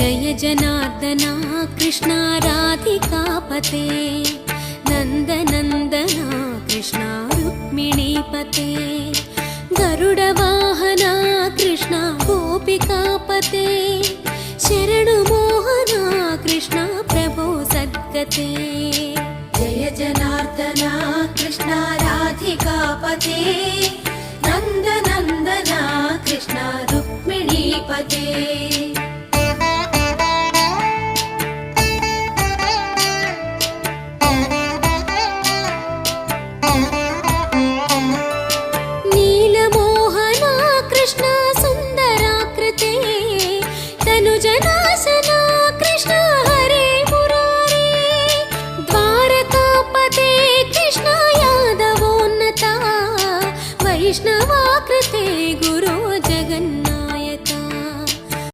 जय जनार्दना कृष्णा राधिकापते नन्दनन्दना कृष्णा रुक्मिणीपते गरुडवाहना कृष्णा गोपिकापते शरणुमोहना कृष्णा प्रभो सद्गते जय जनार्दना कृष्णा राधिकापते नन्दनन्दना कृष्णा रुक्मिणीपते कृष्णवा